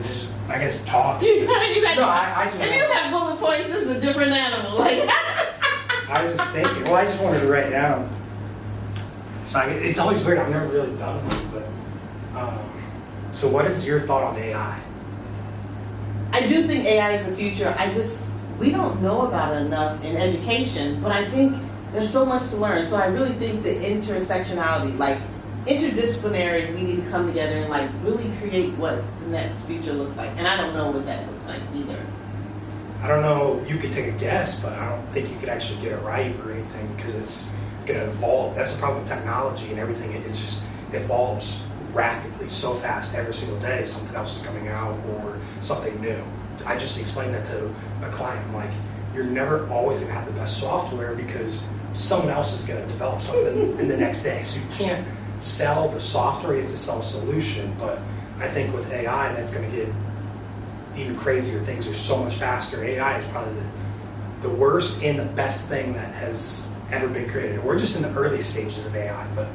Just, I guess, talk. You got, No, I just. if you have bullet points, this is a different animal. Like, I was just thinking. Well, I just wanted to write down. So it's always weird. I've never really done it, but. So, what is your thought on AI? I do think AI is the future. We don't know about it enough in education, but I think there's so much to learn. So I really think the intersectionality, like interdisciplinary, we need to come together and like really create what the next future looks like. And I don't know what that looks like either. I don't know. You could take a guess, but I don't think you could actually get it right or anything because it's going to evolve. That's the problem with technology and everything. It just evolves rapidly, so fast every single day. Something else is coming out or something new. I just explained that to a client. I'm like, you're never always going to have the best software because someone else is going to develop something in the next day. So you can't sell the software, you have to sell a solution. But I think with AI, that's going to get even crazier. Things are so much faster. AI is probably the worst and the best thing that has ever been created. We're just in the early stages of AI, but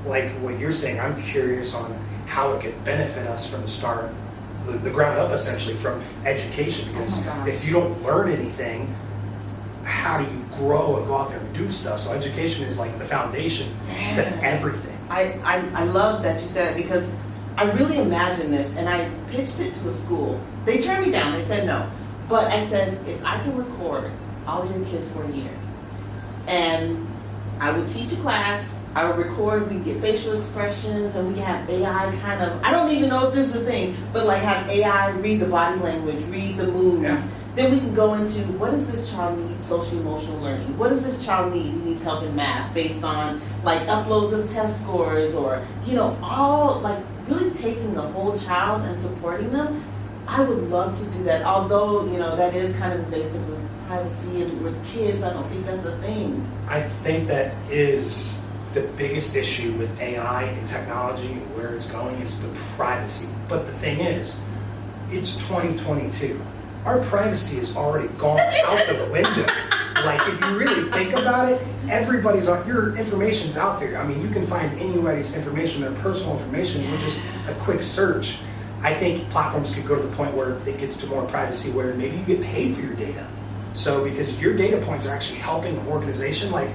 like what you're saying, I'm curious on how it could benefit us from the start, the ground up, essentially, from education. Because if you don't learn anything, how do you grow and go out there and do stuff? So education is like the foundation to everything. I love that you said it because I really imagined this and I pitched it to a school. They turned me down, they said no. But I said, if I can record all of your kids for a year and I would teach a class, I would record, we get facial expressions, and we can have AI kind of, I don't even know if this is a thing, but like have AI read the body language, read the moves. Yeah. Then we can go into what does this child need social emotional learning? What does this child need who needs help in math based on like uploads of test scores or, all like really taking the whole child and supporting them. I would love to do that. Although, that is kind of invasive with privacy and with kids, I don't think that's a thing. I think that is the biggest issue with AI and technology and where it's going is the privacy. But the thing is, it's 2022. Our privacy has already gone out the window. Like, if you really think about it, your information's out there. I mean, you can find anybody's information, their personal information, with just a quick search. I think platforms could go to the point where it gets to more privacy, where maybe you get paid for your data. So, because your data points are actually helping an organization, like,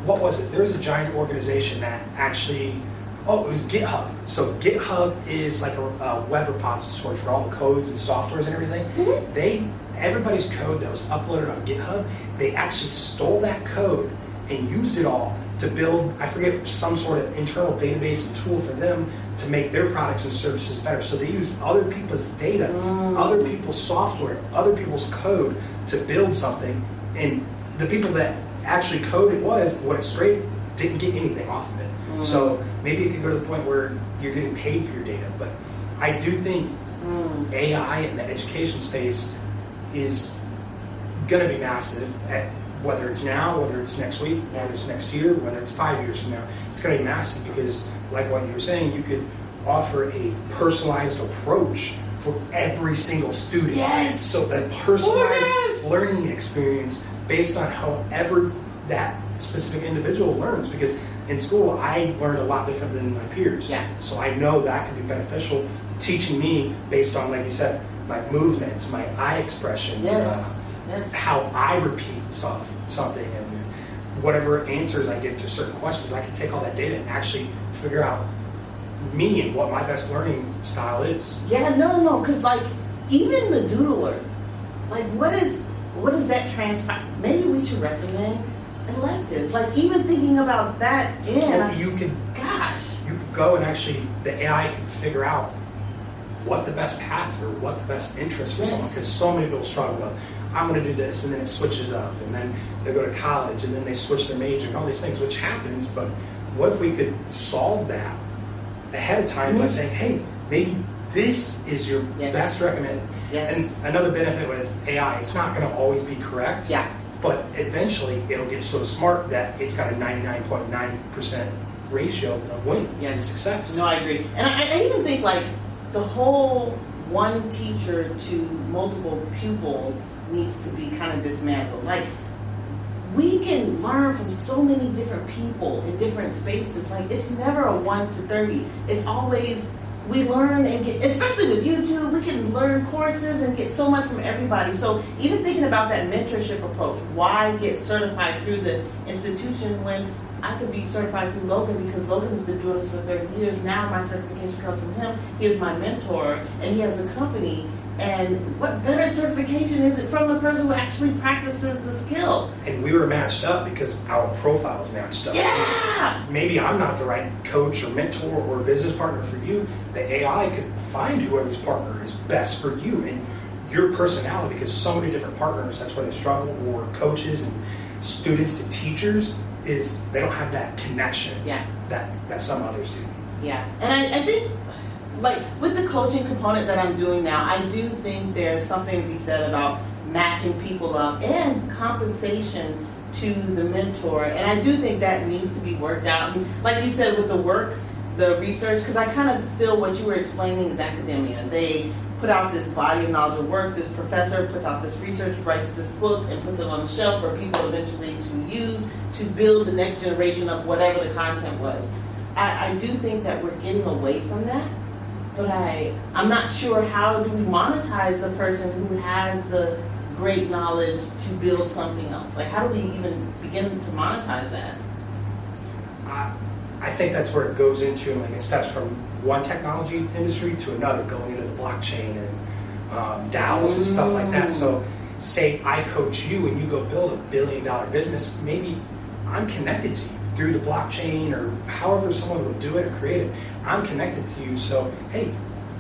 what was it? There was a giant organization that actually, it was GitHub. So GitHub is like a web repository for all the codes and softwares and everything. Mm-hmm. Everybody's code that was uploaded on GitHub, they actually stole that code and used it all to build, I forget, some sort of internal database and tool for them to make their products and services better. So they used other people's data, other people's software, other people's code to build something, and the people that actually coded what it scraped didn't get anything off of it. So maybe it could go to the point where you're getting paid for your data. But I do think AI in the education space is going to be massive, whether it's now, whether it's next week, whether it's next year, whether it's 5 years from now. It's going to be massive because, like what you were saying, you could offer a personalized approach for every single student. Yes. So a personalized learning experience based on however that specific individual learns. Because in school, I learned a lot different than my peers. Yeah. So I know that could be beneficial, teaching me based on, like you said, my movements, my eye expressions, how I repeat something, and whatever answers I give to certain questions. I can take all that data and actually figure out me and what my best learning style is. Yeah, no, because like even the doodler, like what is that maybe we should recommend electives. Like even thinking about that, you could go and actually the AI can figure out what the best path or what the best interest for someone, because so many people struggle with, I'm going to do this, and then it switches up, and then they go to college, and then they switch their major, and all these things, which happens. But what if we could solve that ahead of time by saying, hey, maybe this is your best recommended. Yes. And another benefit with AI, it's not going to always be correct. Yeah. But eventually, it'll get so smart that it's got a 99.9% ratio of win and success. No, I agree. And I even think like the whole one teacher to multiple pupils needs to be kind of dismantled. Like, we can learn from so many different people in different spaces. Like, it's never a 1 to 30. It's always we learn and get, especially with YouTube, we can learn courses and get so much from everybody. So even thinking about that mentorship approach, why get certified through the institution when I could be certified through Logan, because Logan has been doing this for 30 years. Now my certification comes from him. He is my mentor, and he has a company. And what better certification is it from a person who actually practices the skill? And we were matched up because our profiles matched up. Yeah! Maybe I'm not the right coach or mentor or business partner for you. The AI could find whoever's partner is best for you and your personality, because so many different partners, that's where they struggle, or coaches and students to teachers, is they don't have that connection that some others do. Yeah, and I think, like, with the coaching component that I'm doing now, I do think there's something to be said about matching people up and compensation to the mentor. And I do think that needs to be worked out. And like you said, with the work, the research, because I kind of feel what you were explaining is academia. They put out this body of knowledge of work, this professor puts out this research, writes this book, and puts it on the shelf for people eventually to use to build the next generation of whatever the content was. I do think that we're getting away from that. But I'm not sure, how do we monetize the person who has the great knowledge to build something else? Like, how do we even begin to monetize that? I think that's where it goes into, like, it steps from one technology industry to another, going into the blockchain and DAOs and stuff like that. So say I coach you and you go build $1 billion business, maybe I'm connected to you through the blockchain or however someone would do it or create it. I'm connected to you, so hey,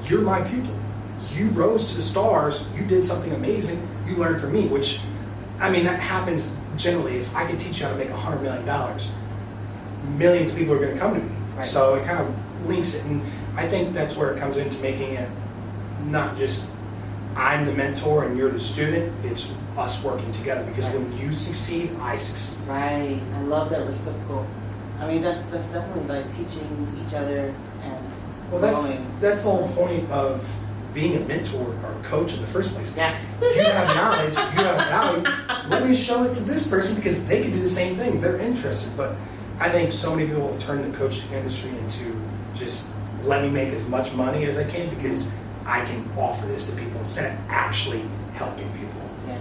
you're my pupil. You rose to the stars, you did something amazing, you learned from me, which, I mean, that happens generally. If I could teach you how to make $100 million, millions of people are going to come to me. Right. So it kind of links it, and I think that's where it comes into making it not just I'm the mentor and you're the student, it's us working together, because when you succeed, I succeed. Right, I love that reciprocal. I mean, that's definitely like teaching each other and well, growing. That's the whole point of being a mentor or a coach in the first place. Yeah. You have knowledge, you have value, let me show it to this person because they can do the same thing, they're interested. But I think so many people have turned the coaching industry into just let me make as much money as I can because I can offer this to people instead of actually helping people. Yeah.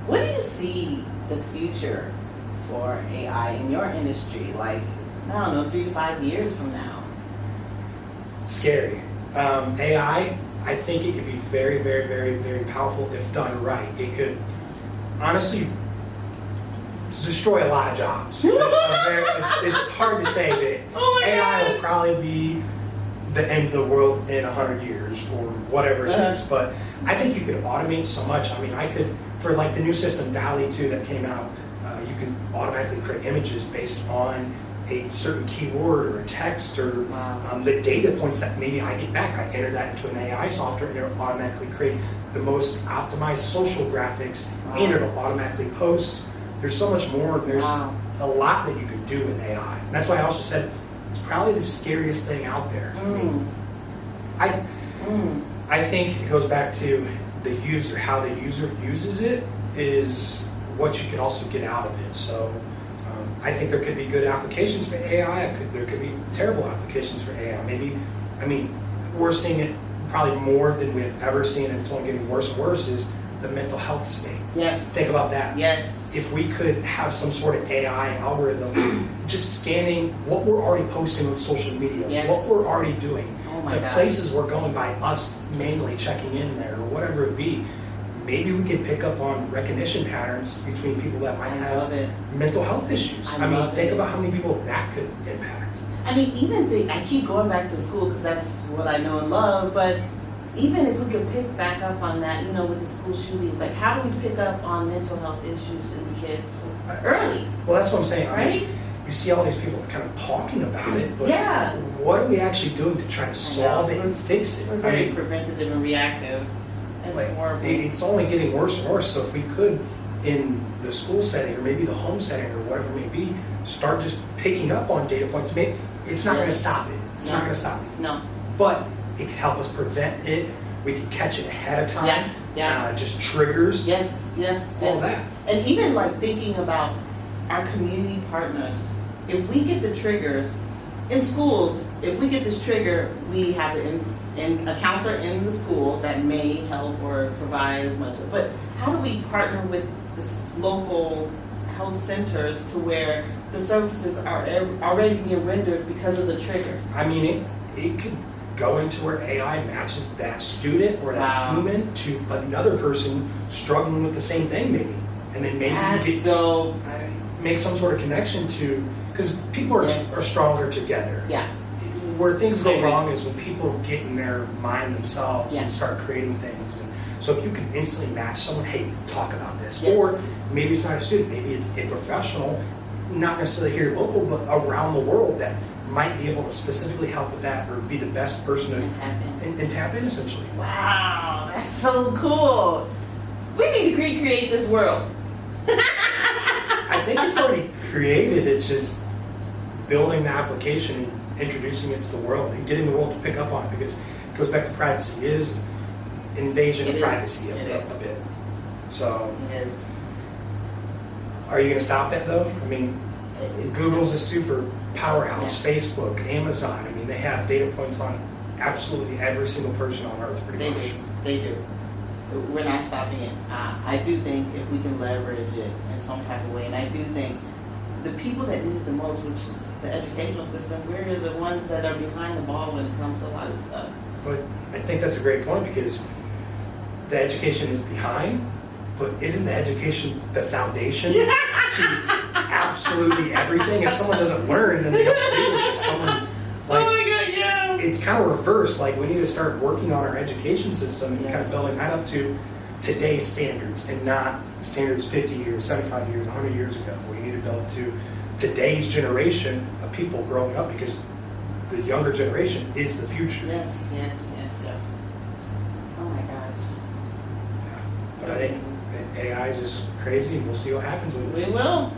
What do you see the future for AI in your industry? Like, I don't know, 3 to 5 years from now? Scary. AI, I think it could be very, very, very, very powerful if done right. It could honestly destroy a lot of jobs. It's hard to say that AI will probably be the end of the world in 100 years or whatever it is, but I think you could automate so much. I mean, I could, for like the new system DALL-E 2 that came out, you can automatically create images based on a certain keyword or a text or the data points that maybe I get back. I enter that into an AI software and it'll automatically create the most optimized social graphics and it'll automatically post. There's so much more. There's a lot that you could do with AI. And that's why I also said it's probably the scariest thing out there. I think it goes back to the user, how the user uses it is what you can also get out of it. So I think there could be good applications for AI. There could be terrible applications for AI. Maybe, I mean, we're seeing it probably more than we've ever seen, and it's only getting worse and worse, is the mental health state. Yes. Think about that. Yes. If we could have some sort of AI algorithm just scanning what we're already posting on social media, what we're already doing, the places we're going by us manually checking in there or whatever it be, maybe we could pick up on recognition patterns between people that might have mental health issues. I mean, think about how many people that could impact. I mean, even I keep going back to school because that's what I know and love, but even if we could pick back up on that, you know, with the school shootings, like how do we pick up on mental health issues in the kids early? Well, that's what I'm saying. Right? I mean, you see all these people kind of talking about it, but yeah. What are we actually doing to try to solve it and fix it? We're very preventative and reactive. It's horrible. It's only getting worse and worse. So if we could, in the school setting or maybe the home setting or whatever it may be, start just picking up on data points. Maybe it's not going to stop it. It's not going to stop it. No. But it could help us prevent it. We could catch it ahead of time. Just triggers. Yes. All that. And even like thinking about our community partners. If we get the triggers in schools, if we get this trigger, we have a counselor in the school that may help or provide as much. But how do we partner with this local health centers to where the services are already being rendered because of the trigger? I mean, it could go into where AI matches that student or that Wow. human to another person struggling with the same thing, maybe. And then maybe That's you dope. make some sort of connection to, because people are, Yes. are stronger together. Yeah. Where things go I agree. wrong is when people get in their mind themselves Yeah. and start creating things. And so if you can instantly match someone, hey, talk about this. Yes. Or maybe it's not a student, maybe it's a professional, not necessarily here local, but around the world that might be able to specifically help with that or be the best person And tap in. and tap in essentially. Wow, that's so cool. We need to recreate this world. I think it's already created, it's just building the application and introducing it to the world and getting the world to pick up on it because it goes back to privacy. It is invasion It of is. privacy It a is. bit. So Yes. are you going to stop that though? I mean, Google's a super powerhouse, Yeah. Facebook, Amazon, I mean, they have data points on absolutely every single person on earth pretty They much. do. They do. We're not stopping it. I do think if we can leverage it in some type of way, and I do think the people that need it the most, which is the educational system, we're the ones that are behind the ball when it comes to a lot of stuff. But I think that's a great point because the education is behind, but isn't the education the foundation to absolutely everything? If someone doesn't learn, then they don't do it. If someone, Oh my God, yeah. it's kind of reversed. Like we need to start working on our education system and kind Yes. of building that up to today's standards and not standards 50 years, 75 years, 100 years ago. We need to build to today's generation of people growing up because the younger generation is the future. Yes, yes, yes, yes. Oh my gosh. But I think that AI is just crazy and we'll see what happens with We it. will.